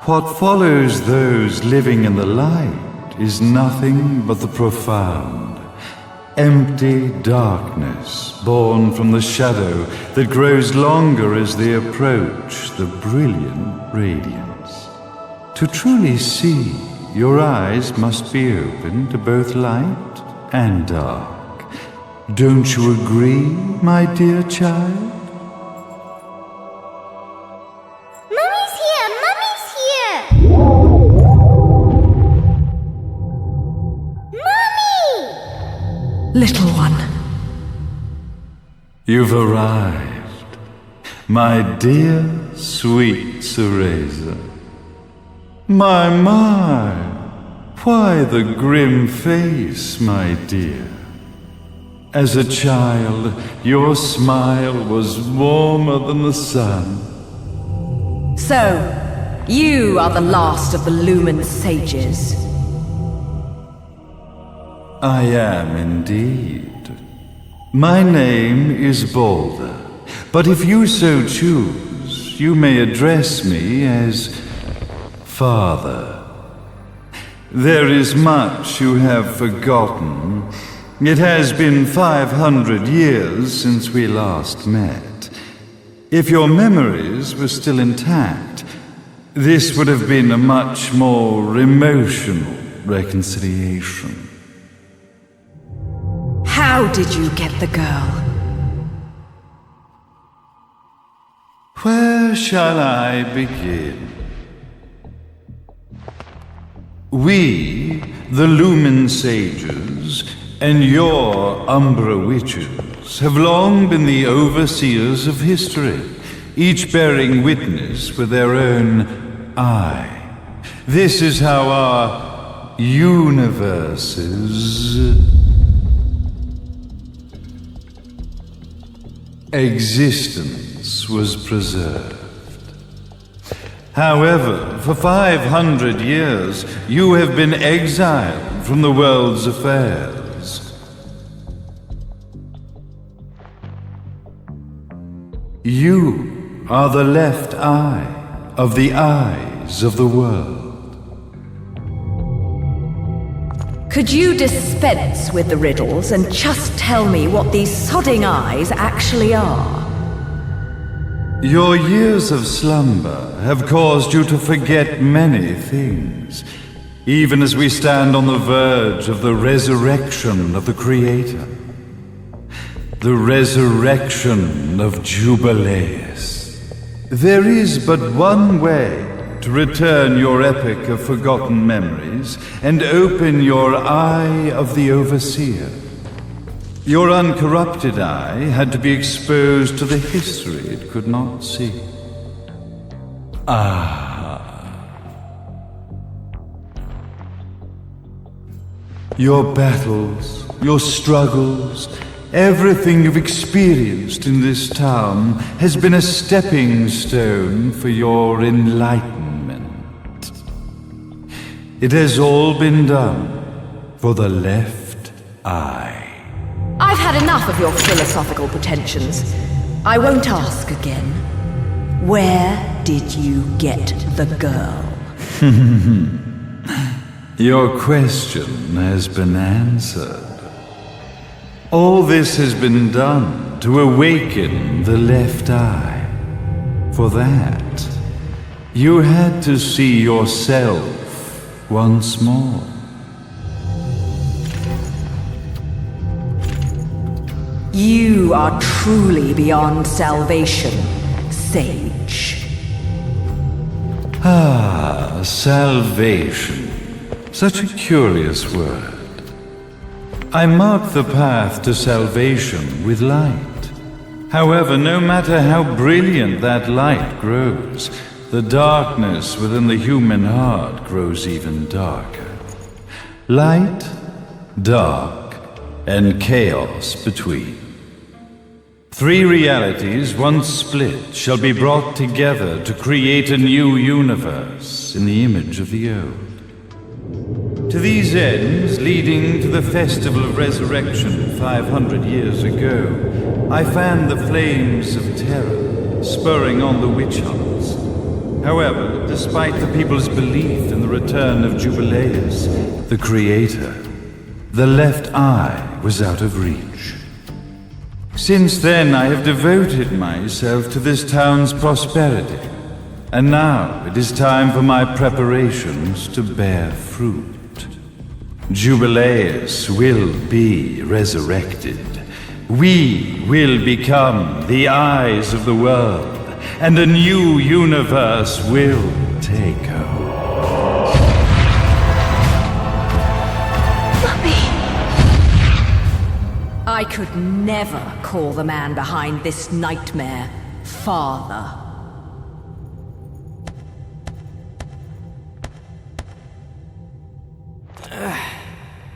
What follows those living in the light is nothing but the profound, empty darkness born from the shadow that grows longer as they approach the brilliant radiance. To truly see, your eyes must be open to both light and dark. Don't you agree, my dear child? Mummy's here! Mummy's here! Mummy! Little one. You've arrived, my dear, sweet Cereza. My, why the grim face, my dear? As a child, your smile was warmer than the sun. So, you are the last of the Lumen sages. I am indeed. My name is Balder, but if you so choose, you may address me as Father. There is much you have forgotten. It has been 500 years since we last met. If your memories were still intact, this would have been a much more emotional reconciliation. How did you get the girl? Where shall I begin? We, the Lumen Sages, and your Umbra Witches have long been the overseers of history, each bearing witness with their own eye. This is how our universe's existence was preserved. However, for 500 years, you have been exiled from the world's affairs. You are the left eye of the eyes of the world. Could you dispense with the riddles and just tell me what these sodding eyes actually are? Your years of slumber have caused you to forget many things, even as we stand on the verge of the resurrection of the Creator. The resurrection of Jubileus. There is but one way to return your epic of forgotten memories and open your eye of the Overseer. Your uncorrupted eye had to be exposed to the history it could not see. Your battles, your struggles, everything you've experienced in this town has been a stepping stone for your enlightenment. It has all been done for the left eye. I've had enough of your philosophical pretensions. I won't ask again. Where did you get the girl? Your question has been answered. All this has been done to awaken the left eye. For that, you had to see yourself once more. You are truly beyond salvation, sage. Salvation. Such a curious word. I mark the path to salvation with light. However, no matter how brilliant that light grows, the darkness within the human heart grows even darker. Light, dark, and chaos between. Three realities, once split, shall be brought together to create a new universe in the image of the old. To these ends, leading to the Festival of Resurrection 500 years ago, I fanned the flames of terror, spurring on the witch hunts. However, despite the people's belief in the return of Jubileus, the creator, the left eye was out of reach. Since then, I have devoted myself to this town's prosperity, and now it is time for my preparations to bear fruit. Jubileus will be resurrected. We will become the eyes of the world, and a new universe will take hold. Mummy! I could never call the man behind this nightmare father.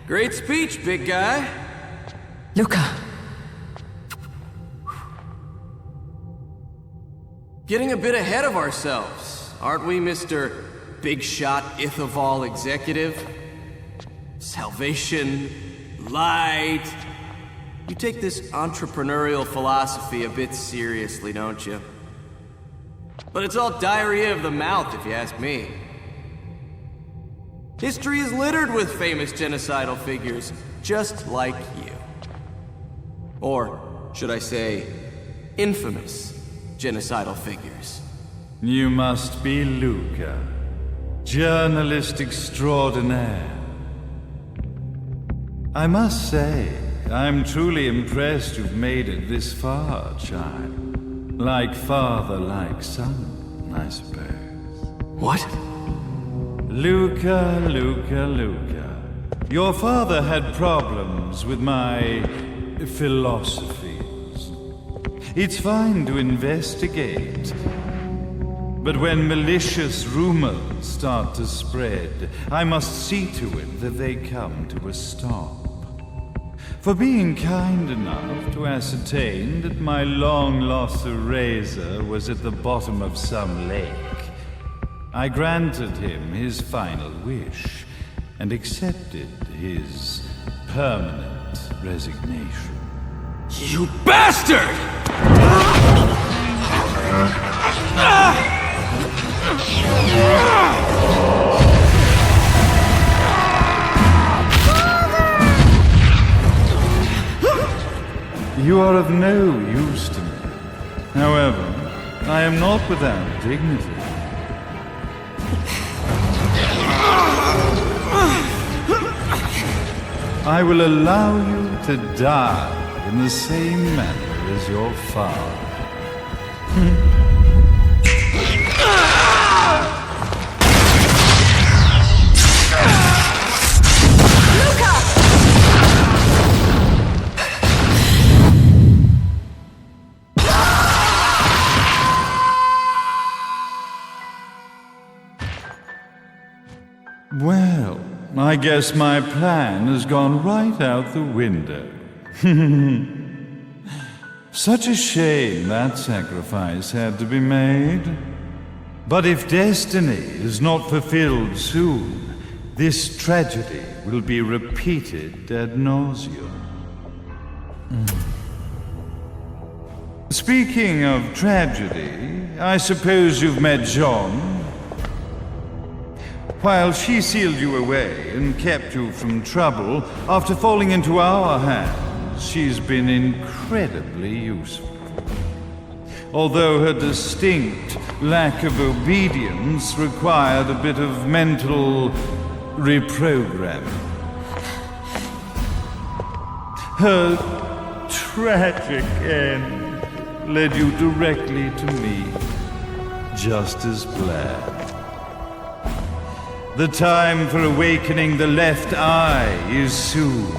Great speech, big guy. Luca. Getting a bit ahead of ourselves, aren't we, Mr. Big Shot Ithaval Executive? Salvation, light. You take this entrepreneurial philosophy a bit seriously, don't you? But it's all diarrhea of the mouth, if you ask me. History is littered with famous genocidal figures, just like you. Or, should I say, infamous genocidal figures. You must be Luca, journalist extraordinaire. I must say, I'm truly impressed you've made it this far, child. Like father, like son, I suppose. What? Luca, Luca, Luca. Your father had problems with my philosophies. It's fine to investigate, but when malicious rumors start to spread, I must see to it that they come to a stop. For being kind enough to ascertain that my long-lost eraser was at the bottom of some lake, I granted him his final wish and accepted his permanent resignation. You bastard! You are of no use to me. However, I am not without dignity. I will allow you to die in the same manner as your father. Well, I guess my plan has gone right out the window. Such a shame that sacrifice had to be made. But if destiny is not fulfilled soon, this tragedy will be repeated ad nauseum. Speaking of tragedy, I suppose you've met Jean. While she sealed you away and kept you from trouble, after falling into our hands, she's been incredibly useful. Although her distinct lack of obedience required a bit of mental reprogramming. Her tragic end led you directly to me, just as planned. The time for awakening the left eye is soon.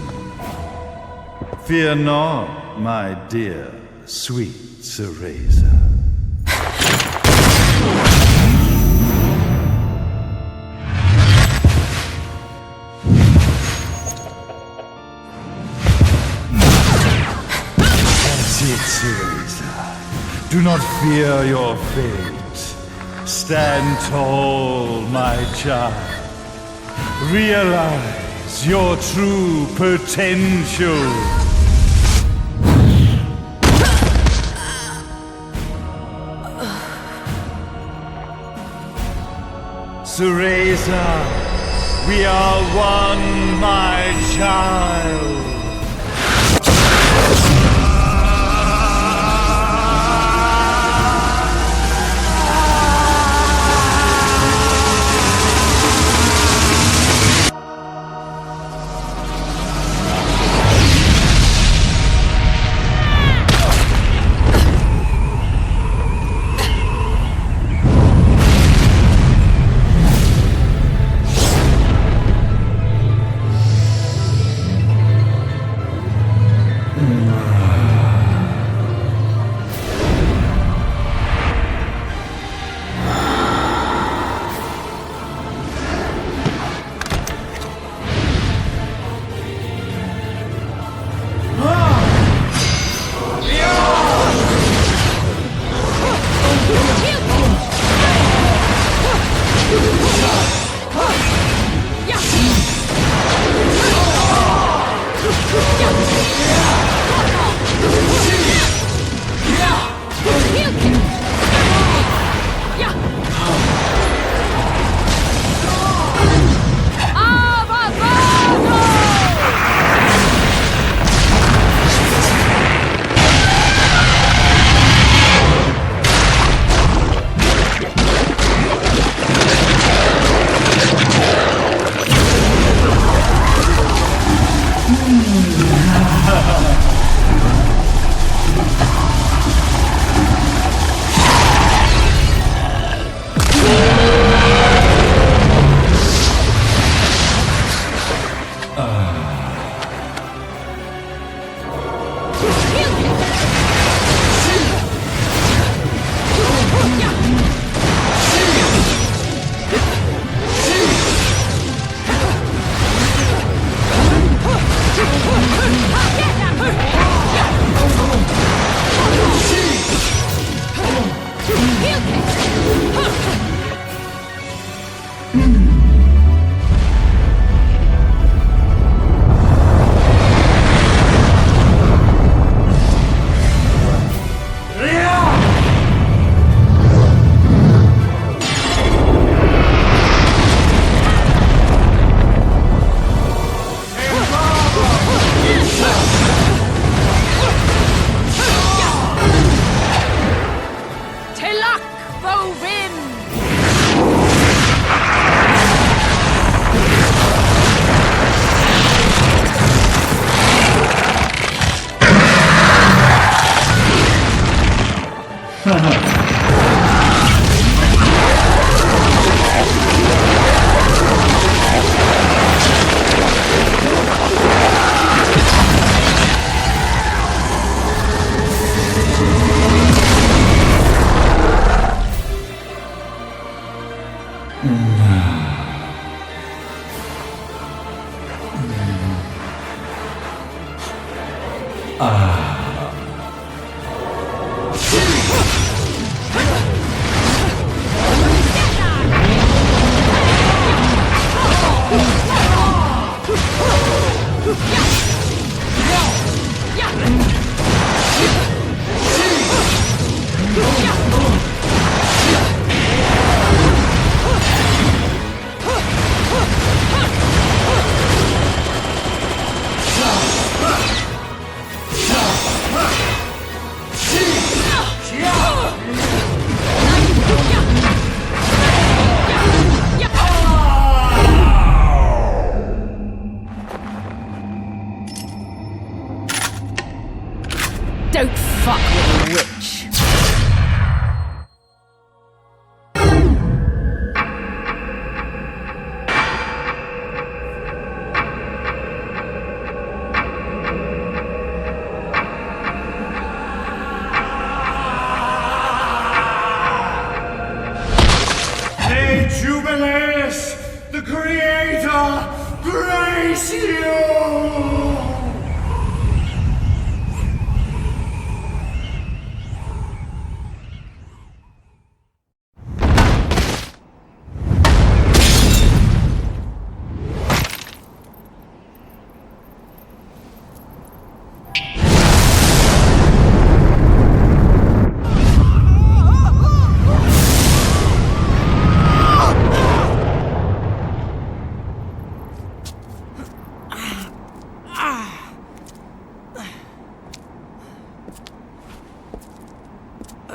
Fear not, my dear, sweet Cereza. That's it, Cereza. Do not fear your fate. Stand tall, my child. Realize your true potential. Sureza, we are one, my child. Don't fuck with a witch. Hey, Jubileus, the Creator, grace you!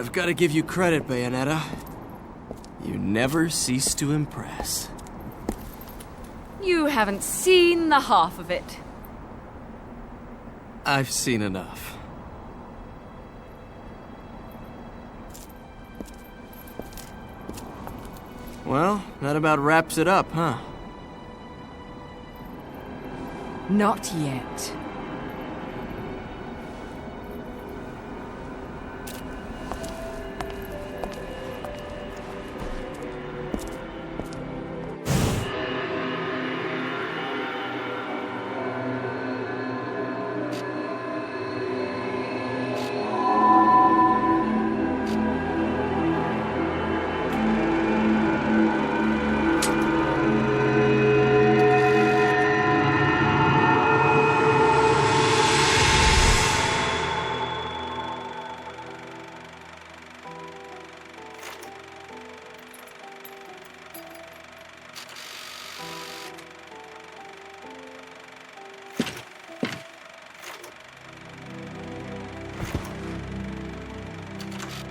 I've got to give you credit, Bayonetta. You never cease to impress. You haven't seen the half of it. I've seen enough. Well, that about wraps it up, huh? Not yet.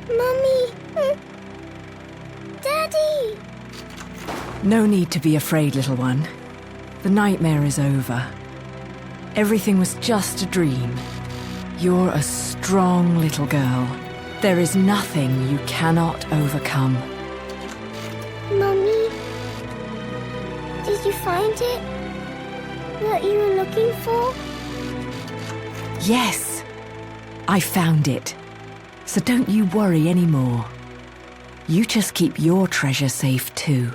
Mummy! Daddy! No need to be afraid, little one. The nightmare is over. Everything was just a dream. You're a strong little girl. There is nothing you cannot overcome. Mummy? Did you find it? What you were looking for? Yes, I found it. So don't you worry anymore. You just keep your treasure safe too.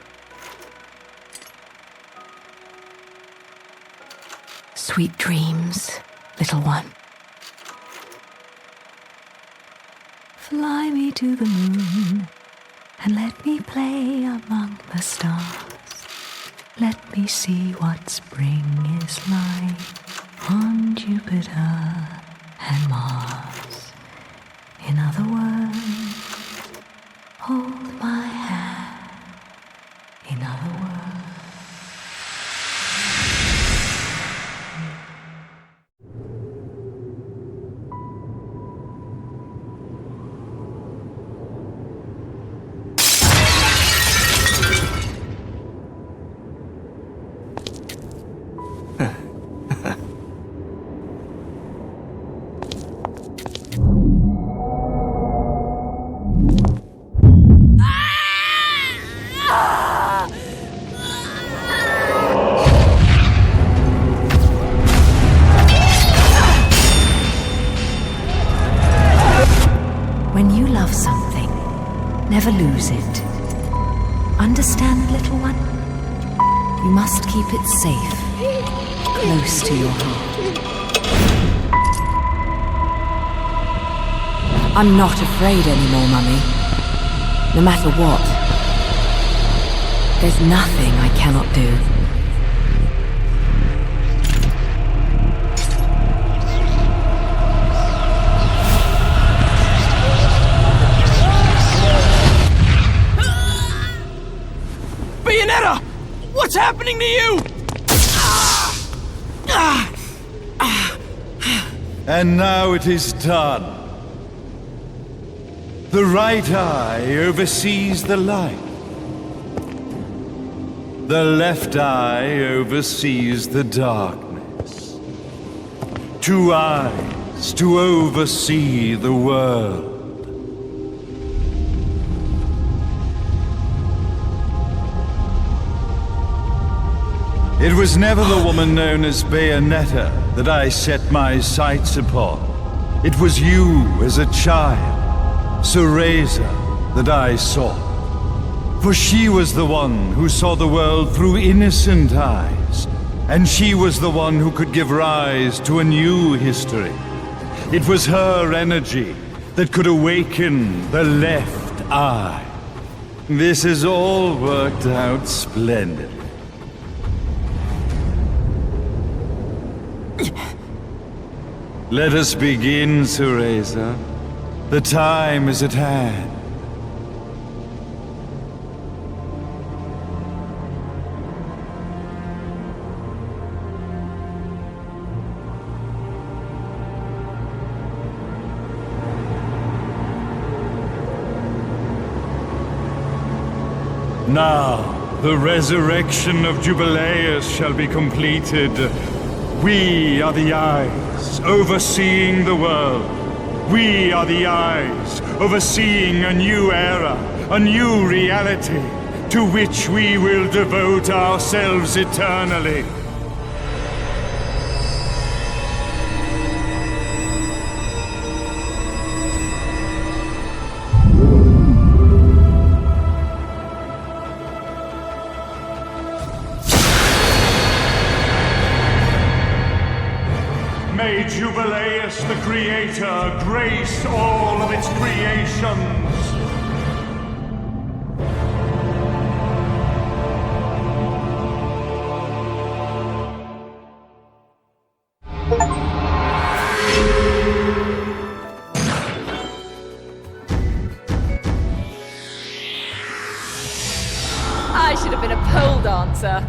Sweet dreams, little one. Fly me to the moon and let me play among the stars. Let me see what spring is like on Jupiter and Mars. In other words, hold my hand. In other words. When you love something, never lose it. Understand, little one? You must keep it safe, close to your heart. I'm not afraid anymore, Mummy. No matter what. There's nothing I cannot do. Bayonetta! What's happening to you? And now it is done. The right eye oversees the light. The left eye oversees the darkness. 2 eyes to oversee the world. It was never the woman known as Bayonetta that I set my sights upon. It was you as a child, Cereza, that I sought. For she was the one who saw the world through innocent eyes, and she was the one who could give rise to a new history. It was her energy that could awaken the left eye. This has all worked out splendidly. Let us begin, Cereza. The time is at hand. Now, the resurrection of Jubileus shall be completed. We are the eyes overseeing the world. We are the eyes overseeing a new era, a new reality, to which we will devote ourselves eternally. May Jubileus the Creator grace all of its creations. I should have been a pole dancer.